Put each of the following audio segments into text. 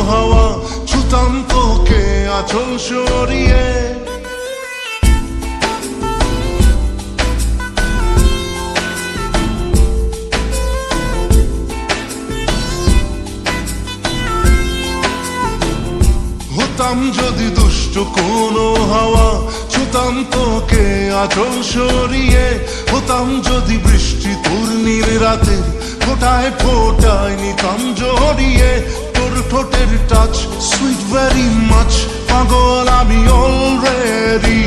হাওয়া ছুতাম তোকে আঁচল সরিয়ে। হতাম যদি দুষ্ট কোনো হাওয়া ছুতাম তোকে আঁচল সরিয়ে। হতাম যদি বৃষ্টি তোর নীল রাতের ফোটায় ফোটায় নিতাম জড়িয়ে। তোর ঠোঁটের টাচ সুইট ভেরি মাচ, পাগল আমি অলরেডি।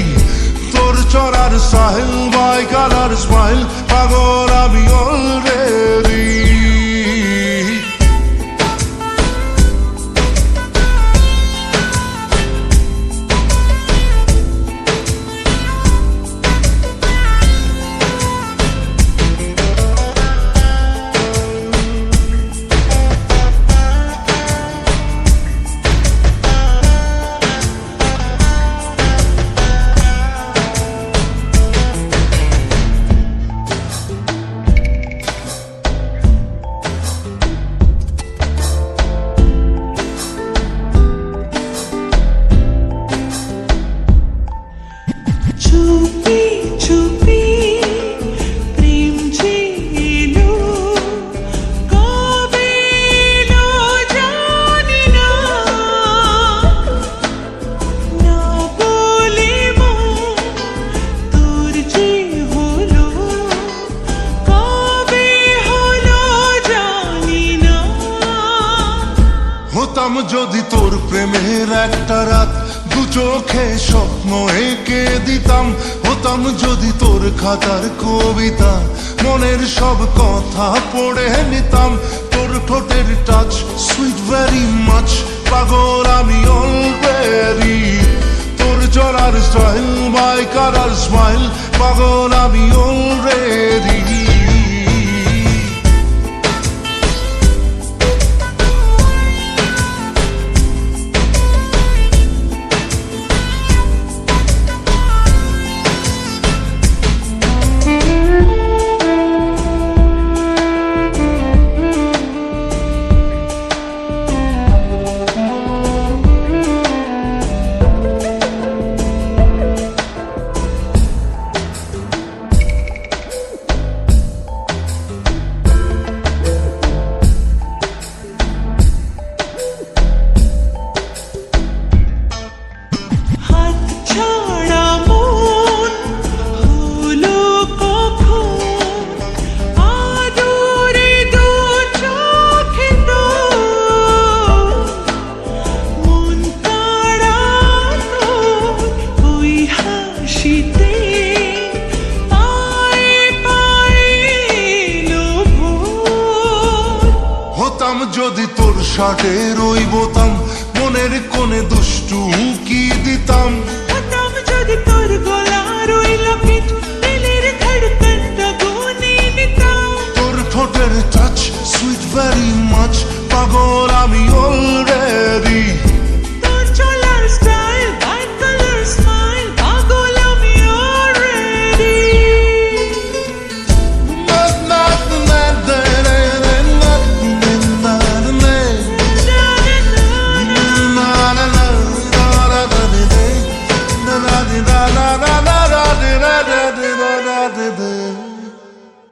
তোর চড়ার সাহেল বাই কালার স্মাইল, পাগল আমি অলরেডি। চুপি চুপি প্রেম যে এলো, কবে এলো জানি না। না বলে মন তোর যে হলো, কবে হলো জানি না। হতাম যদি তোর প্রেমের একটা রাত দু চোখে স্বপ্ন এঁকে দিতাম। হতাম যদি তোর খাতার কবিতা মনের সব কথা পড়ে নিতাম। তোর ঠোঁটের টাচ সুইট ভেরি মাচ, পাগল আমি অলরেডি। তোর জড়ার স্টাইল বাই কালার স্মাইল, পাগল আমি অলরেডি। হতাম যদি তোর শার্টের ওই বোতাম মনের কোণে দুষ্টু উকি দিতাম। হতাম যদি তোর গলার ওই লকেট দিলের ধড়কনটা গুনে নিতাম। তোর ঠোঁটের টাচ সুইট ভেরি মাচ, পাগল আমি অলরেডি।